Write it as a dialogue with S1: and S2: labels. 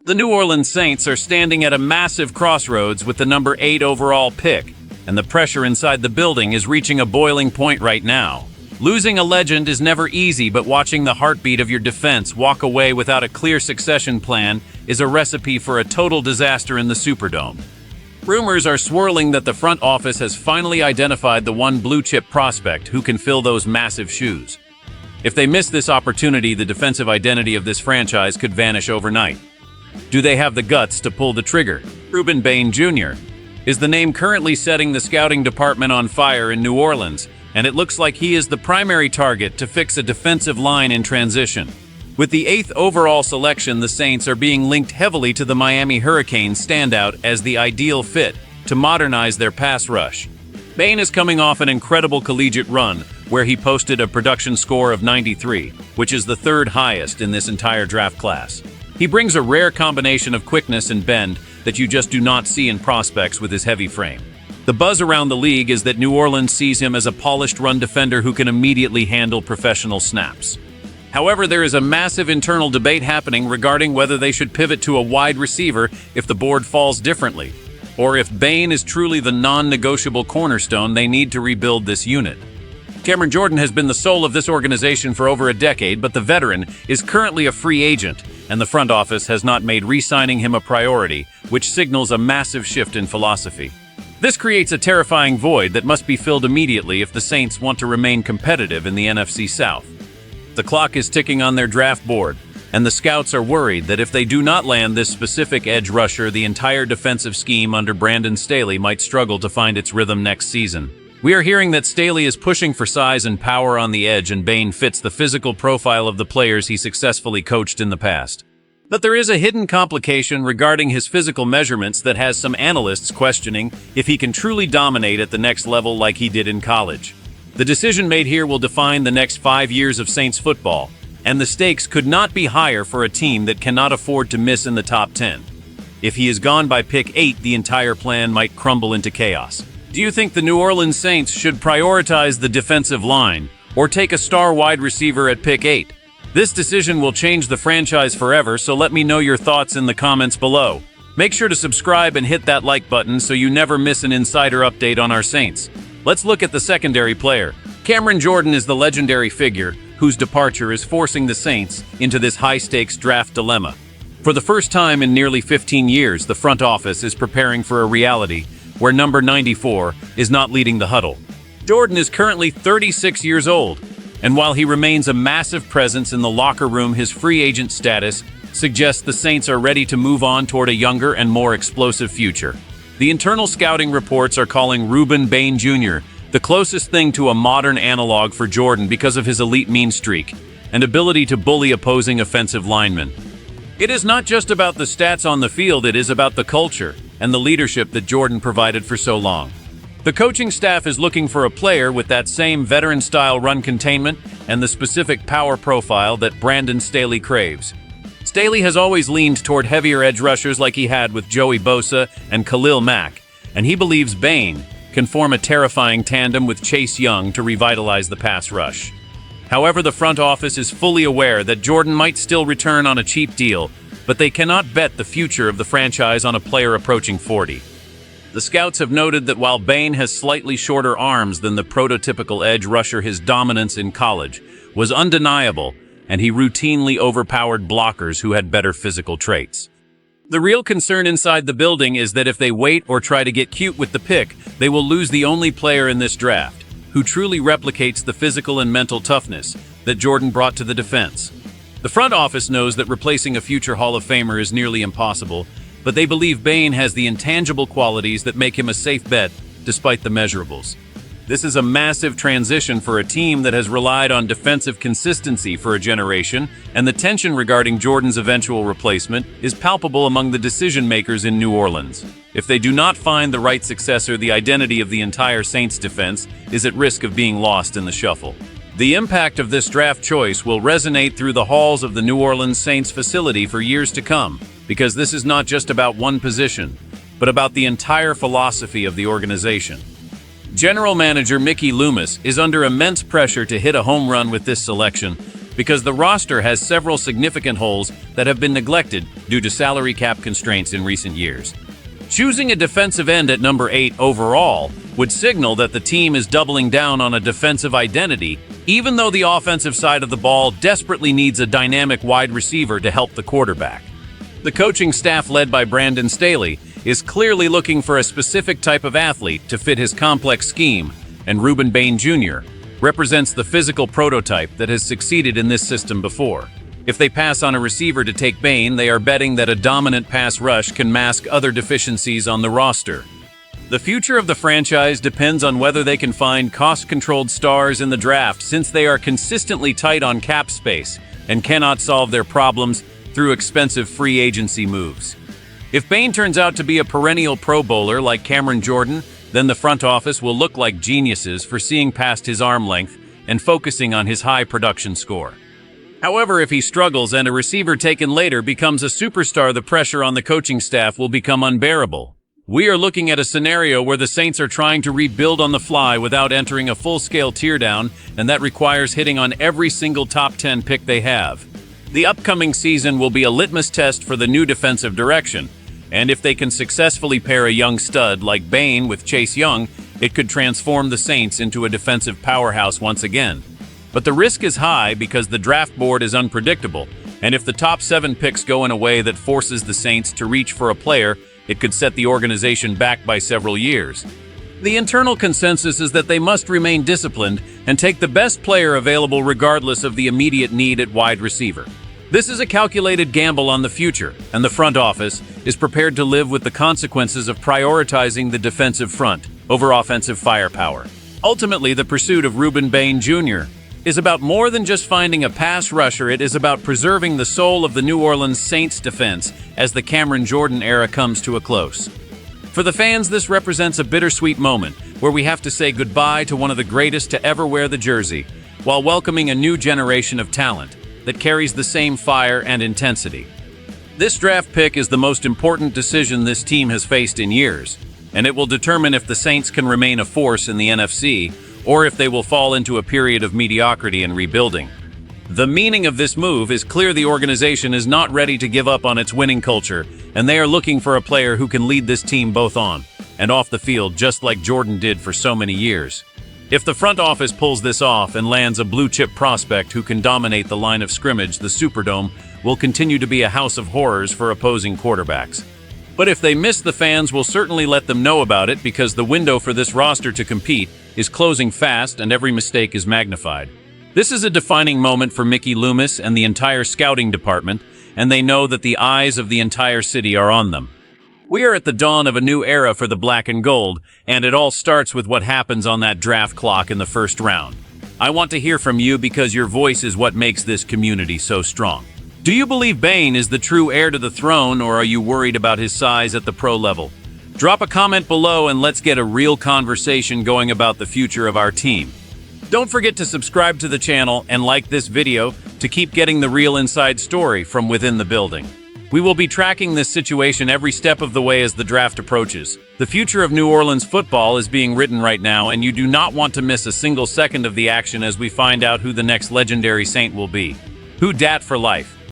S1: The New Orleans Saints are standing at a massive crossroads with the number 8 overall pick, and the pressure inside the building is reaching a boiling point right now. Losing a legend is never easy, but watching the heartbeat of your defense walk away without a clear succession plan is a recipe for a total disaster in the Superdome. Rumors are swirling that the front office has finally identified the one blue-chip prospect who can fill those massive shoes. If they miss this opportunity, the defensive identity of this franchise could vanish overnight. Do they have the guts to pull the trigger? Ruben Bain Jr. is the name currently setting the scouting department on fire in New Orleans, and it looks like he is the primary target to fix a defensive line in transition. With the 8th overall selection, the Saints are being linked heavily to the Miami Hurricanes standout as the ideal fit to modernize their pass rush. Bain is coming off an incredible collegiate run where he posted a production score of 93, which is the 3rd highest in this entire draft class. He brings a rare combination of quickness and bend that you just do not see in prospects with his heavy frame. The buzz around the league is that New Orleans sees him as a polished run defender who can immediately handle professional snaps. However, there is a massive internal debate happening regarding whether they should pivot to a wide receiver if the board falls differently, or if Bain is truly the non-negotiable cornerstone they need to rebuild this unit. Cameron Jordan has been the soul of this organization for over a decade, but the veteran is currently a free agent, and the front office has not made re-signing him a priority, which signals a massive shift in philosophy. This creates a terrifying void that must be filled immediately if the Saints want to remain competitive in the NFC South. The clock is ticking on their draft board, and the scouts are worried that if they do not land this specific edge rusher, the entire defensive scheme under Brandon Staley might struggle to find its rhythm next season. We are hearing that Staley is pushing for size and power on the edge, and Bain fits the physical profile of the players he successfully coached in the past. But there is a hidden complication regarding his physical measurements that has some analysts questioning if he can truly dominate at the next level like he did in college. The decision made here will define the next 5 years of Saints football, and the stakes could not be higher for a team that cannot afford to miss in the top 10. If he is gone by pick 8, the entire plan might crumble into chaos. Do you think the New Orleans Saints should prioritize the defensive line or take a star wide receiver at pick 8? This decision will change the franchise forever, so let me know your thoughts in the comments below. Make sure to subscribe and hit that like button so you never miss an insider update on our Saints. Let's look at the secondary player. Cameron Jordan is the legendary figure whose departure is forcing the Saints into this high-stakes draft dilemma. For the first time in nearly 15 years, the front office is preparing for a reality where number 94 is not leading the huddle. Jordan is currently 36 years old, and while he remains a massive presence in the locker room, his free agent status suggests the Saints are ready to move on toward a younger and more explosive future. The internal scouting reports are calling Ruben Bain Jr. the closest thing to a modern analog for Jordan because of his elite mean streak and ability to bully opposing offensive linemen. It is not just about the stats on the field, it is about the culture and the leadership that Jordan provided for so long. The coaching staff is looking for a player with that same veteran-style run containment and the specific power profile that Brandon Staley craves. Staley has always leaned toward heavier edge rushers like he had with Joey Bosa and Khalil Mack, and he believes Bain can form a terrifying tandem with Chase Young to revitalize the pass rush. However, the front office is fully aware that Jordan might still return on a cheap deal, but they cannot bet the future of the franchise on a player approaching 40. The scouts have noted that while Bain has slightly shorter arms than the prototypical edge rusher, his dominance in college was undeniable, and he routinely overpowered blockers who had better physical traits. The real concern inside the building is that if they wait or try to get cute with the pick, they will lose the only player in this draft who truly replicates the physical and mental toughness that Jordan brought to the defense. The front office knows that replacing a future Hall of Famer is nearly impossible, but they believe Bain has the intangible qualities that make him a safe bet despite the measurables. This is a massive transition for a team that has relied on defensive consistency for a generation, and the tension regarding Jordan's eventual replacement is palpable among the decision-makers in New Orleans. If they do not find the right successor, the identity of the entire Saints defense is at risk of being lost in the shuffle. The impact of this draft choice will resonate through the halls of the New Orleans Saints facility for years to come, because this is not just about one position, but about the entire philosophy of the organization. General Manager Mickey Loomis is under immense pressure to hit a home run with this selection, because the roster has several significant holes that have been neglected due to salary cap constraints in recent years. Choosing a defensive end at number 8 overall would signal that the team is doubling down on a defensive identity, even though the offensive side of the ball desperately needs a dynamic wide receiver to help the quarterback. The coaching staff led by Brandon Staley is clearly looking for a specific type of athlete to fit his complex scheme, and Ruben Bain Jr. represents the physical prototype that has succeeded in this system before. If they pass on a receiver to take Bain, they are betting that a dominant pass rush can mask other deficiencies on the roster. The future of the franchise depends on whether they can find cost-controlled stars in the draft, since they are consistently tight on cap space and cannot solve their problems through expensive free agency moves. If Bain turns out to be a perennial Pro Bowler like Cameron Jordan, then the front office will look like geniuses for seeing past his arm length and focusing on his high production score. However, if he struggles and a receiver taken later becomes a superstar, the pressure on the coaching staff will become unbearable. We are looking at a scenario where the Saints are trying to rebuild on the fly without entering a full-scale teardown, and that requires hitting on every single top 10 pick they have. The upcoming season will be a litmus test for the new defensive direction, and if they can successfully pair a young stud like Bain with Chase Young, it could transform the Saints into a defensive powerhouse once again. But the risk is high because the draft board is unpredictable, and if the top 7 picks go in a way that forces the Saints to reach for a player, it could set the organization back by several years. The internal consensus is that they must remain disciplined and take the best player available regardless of the immediate need at wide receiver. This is a calculated gamble on the future, and the front office is prepared to live with the consequences of prioritizing the defensive front over offensive firepower. Ultimately, the pursuit of Ruben Bain Jr. is about more than just finding a pass rusher. It is about preserving the soul of the New Orleans Saints defense as the Cameron Jordan era comes to a close. For the fans, this represents a bittersweet moment where we have to say goodbye to one of the greatest to ever wear the jersey, while welcoming a new generation of talent that carries the same fire and intensity. This draft pick is the most important decision this team has faced in years, and it will determine if the Saints can remain a force in the NFC or if they will fall into a period of mediocrity and rebuilding. The meaning of this move is clear. The organization is not ready to give up on its winning culture, and they are looking for a player who can lead this team both on and off the field, just like Jordan did for so many years. If the front office pulls this off and lands a blue-chip prospect who can dominate the line of scrimmage, the Superdome will continue to be a house of horrors for opposing quarterbacks. But if they miss, the fans will certainly let them know about it, because the window for this roster to compete is closing fast and every mistake is magnified. This is a defining moment for Mickey Loomis and the entire scouting department, and they know that the eyes of the entire city are on them. We are at the dawn of a new era for the black and gold, and it all starts with what happens on that draft clock in the first round. I want to hear from you, because your voice is what makes this community so strong. Do you believe Bain is the true heir to the throne, or are you worried about his size at the pro level? Drop a comment below and let's get a real conversation going about the future of our team. Don't forget to subscribe to the channel and like this video to keep getting the real inside story from within the building. We will be tracking this situation every step of the way as the draft approaches. The future of New Orleans football is being written right now, and you do not want to miss a single second of the action as we find out who the next legendary Saint will be. Who Dat for life.